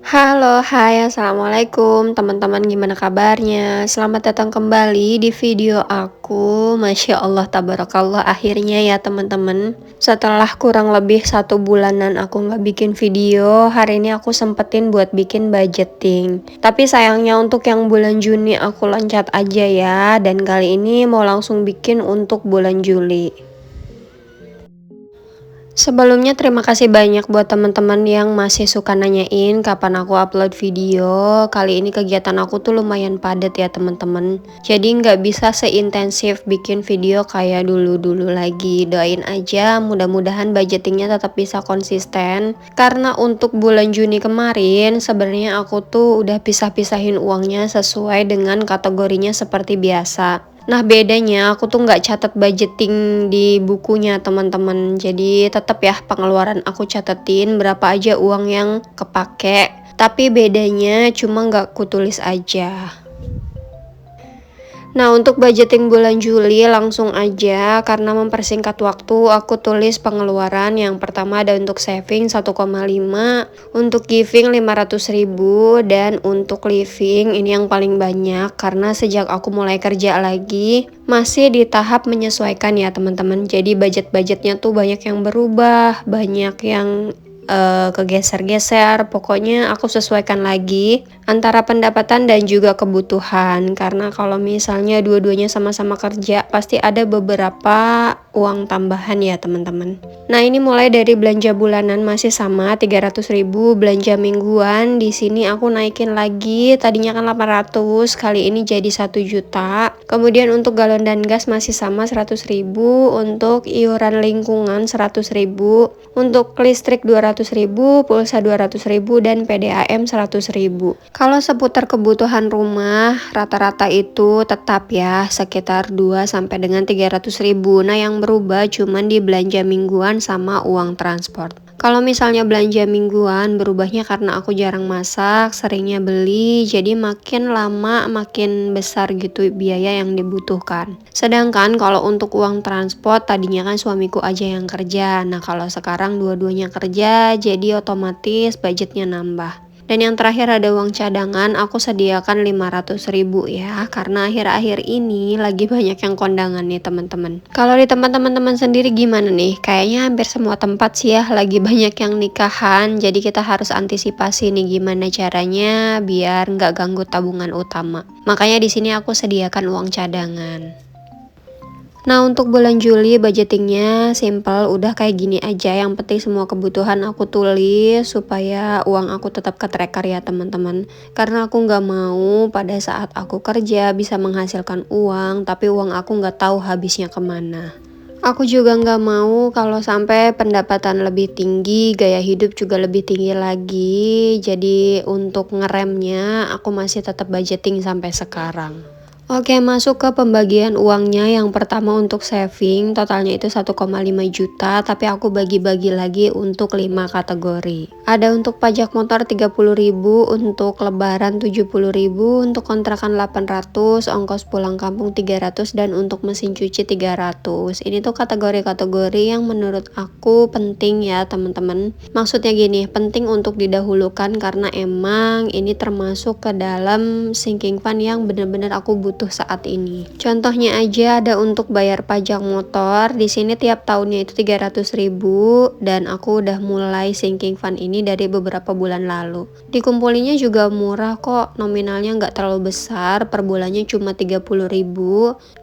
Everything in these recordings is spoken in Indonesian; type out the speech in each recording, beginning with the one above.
Halo, hai, assalamualaikum teman-teman, gimana kabarnya? Selamat datang kembali di video aku. Masya Allah, tabarakallah, akhirnya ya teman-teman. Setelah kurang lebih 1 bulanan aku nggak bikin video, hari ini aku sempetin buat bikin budgeting. Tapi sayangnya untuk yang bulan Juni aku loncat aja ya, dan kali ini mau langsung bikin untuk bulan Juli. Sebelumnya terima kasih banyak buat teman-teman yang masih suka nanyain kapan aku upload video. Kali ini kegiatan aku tuh lumayan padat ya teman-teman. Jadi nggak bisa seintensif bikin video kayak dulu-dulu lagi. Doain aja mudah-mudahan budgetingnya tetap bisa konsisten. Karena untuk bulan Juni kemarin sebenarnya aku tuh udah pisah-pisahin uangnya sesuai dengan kategorinya seperti biasa. Nah bedanya aku tuh nggak catat budgeting di bukunya teman-teman. Jadi tetap ya pengeluaran aku catetin berapa aja uang yang kepake. Tapi bedanya cuma nggak kutulis aja. Nah untuk budgeting bulan Juli langsung aja karena mempersingkat waktu aku tulis pengeluaran. Yang pertama ada untuk saving 1,5, untuk giving 500.000, dan untuk living ini yang paling banyak karena sejak aku mulai kerja lagi masih di tahap menyesuaikan ya teman-teman. Jadi budget-budgetnya tuh banyak yang berubah, banyak yang kegeser-geser. Pokoknya aku sesuaikan lagi antara pendapatan dan juga kebutuhan, karena kalau misalnya dua-duanya sama-sama kerja pasti ada beberapa uang tambahan ya teman-teman. Nah ini mulai dari belanja bulanan masih sama 300.000, belanja mingguan di sini aku naikin lagi, tadinya kan 800, kali ini jadi 1 juta. Kemudian untuk galon dan gas masih sama 100.000, untuk iuran lingkungan 100.000, untuk listrik 200.000, pulsa 200.000, dan PDAM 100.000. Kalau seputar kebutuhan rumah rata-rata itu tetap ya sekitar 2 sampai dengan 300.000. Nah yang berubah cuman di belanja mingguan sama uang transport. Kalau misalnya belanja mingguan berubahnya karena aku jarang masak, seringnya beli, jadi makin lama makin besar gitu biaya yang dibutuhkan. Sedangkan kalau untuk uang transport tadinya kan suamiku aja yang kerja. Nah kalau sekarang dua-duanya kerja jadi otomatis budgetnya nambah. Dan yang terakhir ada uang cadangan, aku sediakan 500.000 ya, karena akhir-akhir ini lagi banyak yang kondangan nih teman-teman. Kalau di tempat teman-teman sendiri gimana nih? Kayaknya hampir semua tempat sih ya lagi banyak yang nikahan, jadi kita harus antisipasi nih gimana caranya biar nggak ganggu tabungan utama. Makanya di sini aku sediakan uang cadangan. Nah untuk bulan Juli budgetingnya simple, udah kayak gini aja. Yang penting semua kebutuhan aku tulis supaya uang aku tetap ke-tracker ya teman-teman. Karena aku nggak mau pada saat aku kerja bisa menghasilkan uang, tapi uang aku nggak tahu habisnya kemana. Aku juga nggak mau kalau sampai pendapatan lebih tinggi, gaya hidup juga lebih tinggi lagi. Jadi untuk ngeremnya aku masih tetap budgeting sampai sekarang. Oke, masuk ke pembagian uangnya. Yang pertama untuk saving, totalnya itu 1,5 juta, tapi aku bagi-bagi lagi untuk 5 kategori. Ada untuk pajak motor 30.000, untuk lebaran 70.000, untuk kontrakan 800, ongkos pulang kampung 300, dan untuk mesin cuci 300. Ini tuh kategori-kategori yang menurut aku penting ya teman-teman. Maksudnya gini, penting untuk didahulukan karena emang ini termasuk ke dalam sinking fund yang bener-bener aku butuh saat ini. Contohnya aja ada untuk bayar pajak motor. Di sini tiap tahunnya itu 300.000, dan aku udah mulai sinking fund ini dari beberapa bulan lalu. Dikumpulinya juga murah kok, nominalnya nggak terlalu besar, per bulannya cuma 30.000.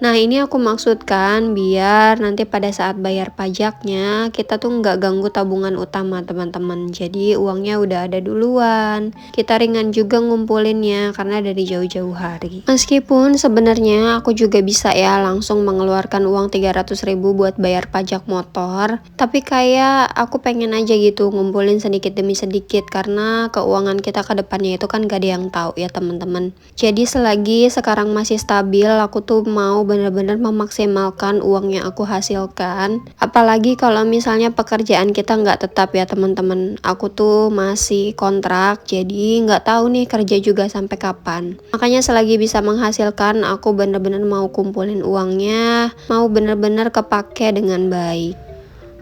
Nah ini aku maksudkan biar nanti pada saat bayar pajaknya kita tuh nggak ganggu tabungan utama teman-teman. Jadi uangnya udah ada duluan, kita ringan juga ngumpulinnya karena dari jauh-jauh hari. Meskipun sebenarnya aku juga bisa ya langsung mengeluarkan uang 300.000 buat bayar pajak motor, tapi kayak aku pengen aja gitu ngumpulin sedikit demi sedikit karena keuangan kita ke depannya itu kan gak ada yang tahu ya teman-teman. Jadi selagi sekarang masih stabil, aku tuh mau bener-bener memaksimalkan uang yang aku hasilkan. Apalagi kalau misalnya pekerjaan kita nggak tetap ya teman-teman. Aku tuh masih kontrak, jadi nggak tahu nih kerja juga sampai kapan. Makanya selagi bisa menghasilkan aku bener-bener mau kumpulin uangnya, mau bener-bener kepake dengan baik.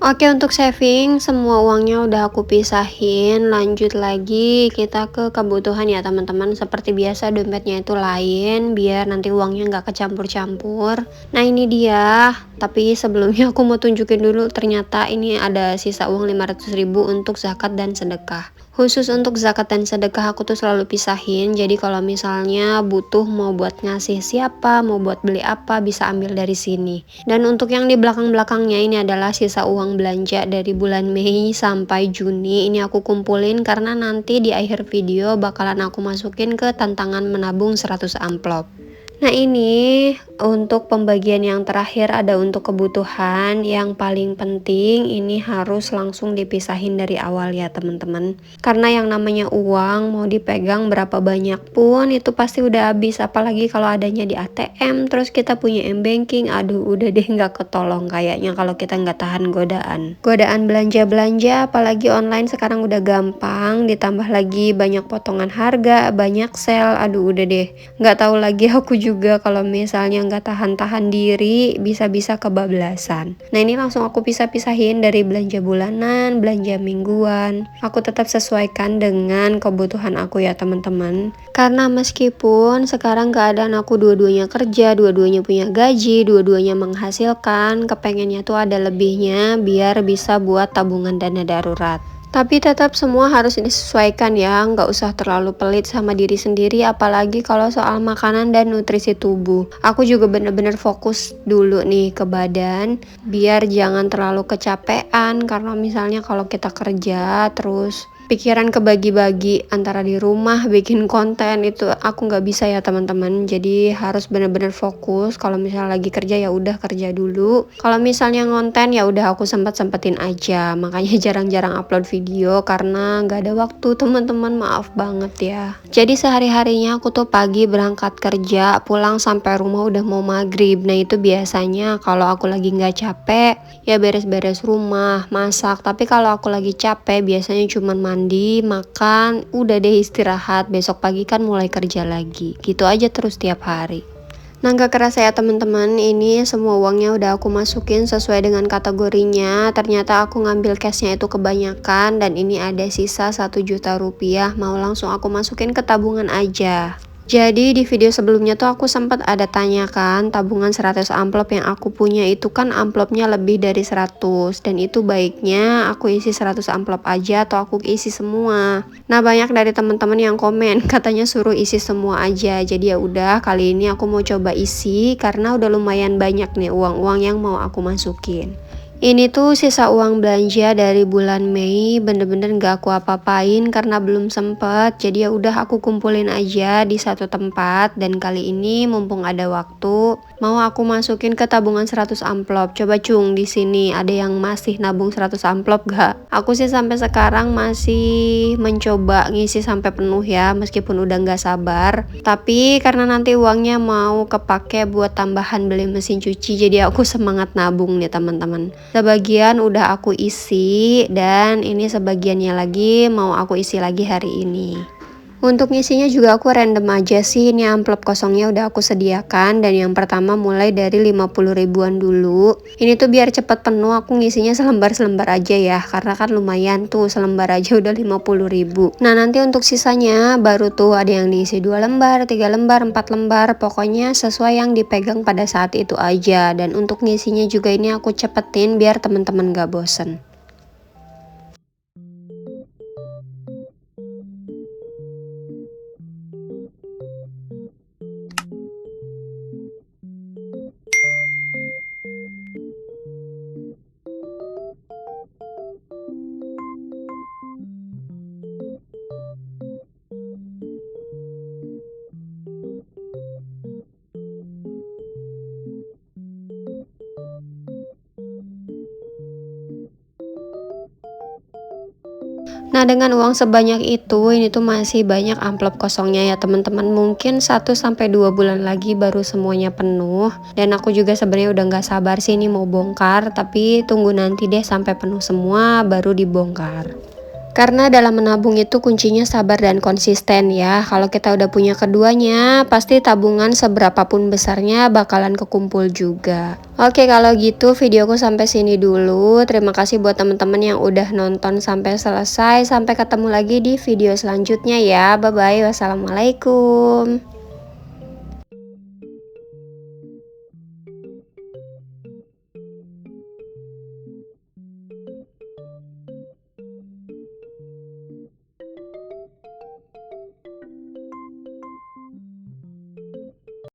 Oke, untuk saving semua uangnya udah aku pisahin. Lanjut lagi kita ke kebutuhan ya teman-teman. Seperti biasa dompetnya itu lain biar nanti uangnya nggak kecampur-campur. Nah ini dia. Tapi sebelumnya aku mau tunjukin dulu, ternyata ini ada sisa uang 500.000 untuk zakat dan sedekah. Khusus untuk zakat dan sedekah aku tuh selalu pisahin. Jadi kalau misalnya butuh mau buat ngasih siapa, mau buat beli apa, bisa ambil dari sini. Dan untuk yang di belakang-belakangnya ini adalah sisa uang belanja dari bulan Mei sampai Juni. Ini aku kumpulin karena nanti di akhir video bakalan aku masukin ke tantangan menabung 100 amplop. Nah ini untuk pembagian yang terakhir ada untuk kebutuhan. Yang paling penting ini harus langsung dipisahin dari awal ya teman-teman. Karena yang namanya uang mau dipegang berapa banyak pun itu pasti udah habis. Apalagi kalau adanya di ATM terus kita punya m-banking. Aduh udah deh nggak ketolong kayaknya kalau kita nggak tahan godaan. Godaan belanja-belanja apalagi online sekarang udah gampang. Ditambah lagi banyak potongan harga, banyak sale. Aduh udah deh nggak tahu lagi aku juga kalau misalnya nggak tahan-tahan diri bisa-bisa kebablasan. Nah ini langsung aku pisah-pisahin dari belanja bulanan, belanja mingguan. Aku tetap sesuaikan dengan kebutuhan aku ya teman-teman. Karena meskipun sekarang keadaan aku dua-duanya kerja, dua-duanya punya gaji, dua-duanya menghasilkan, kepengennya tuh ada lebihnya biar bisa buat tabungan dana darurat. Tapi tetap semua harus disesuaikan ya, nggak usah terlalu pelit sama diri sendiri, apalagi kalau soal makanan dan nutrisi tubuh. Aku juga bener-bener fokus dulu nih ke badan, biar jangan terlalu kecapean, karena misalnya kalau kita kerja terus pikiran kebagi-bagi antara di rumah bikin konten itu aku nggak bisa ya teman-teman. Jadi harus bener-bener fokus. Kalau misalnya lagi kerja ya udah kerja dulu. Kalau misalnya ngonten ya udah aku sempetin aja. Makanya jarang-jarang upload video karena nggak ada waktu teman-teman, maaf banget ya. Jadi sehari-harinya aku tuh pagi berangkat kerja, pulang sampai rumah udah mau maghrib. Nah itu biasanya kalau aku lagi nggak capek ya beres-beres rumah, masak. Tapi kalau aku lagi capek biasanya cuman mandi, makan, udah deh istirahat, besok pagi kan mulai kerja lagi. Gitu aja terus tiap hari. Nah gak kerasa ya teman-teman, ini semua uangnya udah aku masukin sesuai dengan kategorinya. Ternyata aku ngambil cashnya itu kebanyakan dan ini ada sisa 1 juta rupiah, mau langsung aku masukin ke tabungan aja. Jadi di video sebelumnya tuh aku sempat ada tanyakan tabungan 100 amplop yang aku punya itu kan amplopnya lebih dari 100 dan itu baiknya aku isi 100 amplop aja atau aku isi semua. Nah banyak dari teman-teman yang komen katanya suruh isi semua aja. Jadi ya udah kali ini aku mau coba isi karena udah lumayan banyak nih uang-uang yang mau aku masukin. Ini tuh sisa uang belanja dari bulan Mei, bener-bener gak aku apa-apain karena belum sempet. Jadi ya udah aku kumpulin aja di satu tempat dan kali ini mumpung ada waktu, mau aku masukin ke tabungan 100 amplop. Coba Cung di sini ada yang masih nabung 100 amplop gak? Aku sih sampai sekarang masih mencoba ngisi sampai penuh ya, meskipun udah gak sabar. Tapi karena nanti uangnya mau kepake buat tambahan beli mesin cuci, jadi aku semangat nabung nih teman-teman. Sebagian udah aku isi dan ini sebagiannya lagi mau aku isi lagi hari ini. Untuk ngisinya juga aku random aja sih. Ini amplop kosongnya udah aku sediakan dan yang pertama mulai dari 50 ribuan dulu. Ini tuh biar cepet penuh aku ngisinya selembar-selembar aja ya, karena kan lumayan tuh selembar aja udah 50 ribu. Nah nanti untuk sisanya baru tuh ada yang diisi 2 lembar, 3 lembar, 4 lembar, pokoknya sesuai yang dipegang pada saat itu aja. Dan untuk ngisinya juga ini aku cepetin biar teman-teman gak bosen. Nah dengan uang sebanyak itu ini tuh masih banyak amplop kosongnya ya teman-teman. Mungkin 1-2 bulan lagi baru semuanya penuh. Dan aku juga sebenarnya udah gak sabar sih ini mau bongkar, tapi tunggu nanti deh sampai penuh semua baru dibongkar. Karena dalam menabung itu kuncinya sabar dan konsisten ya. Kalau kita udah punya keduanya, pasti tabungan seberapapun besarnya bakalan kekumpul juga. Oke, kalau gitu videoku sampai sini dulu. Terima kasih buat teman-teman yang udah nonton sampai selesai. Sampai ketemu lagi di video selanjutnya ya. Bye bye. Wassalamualaikum.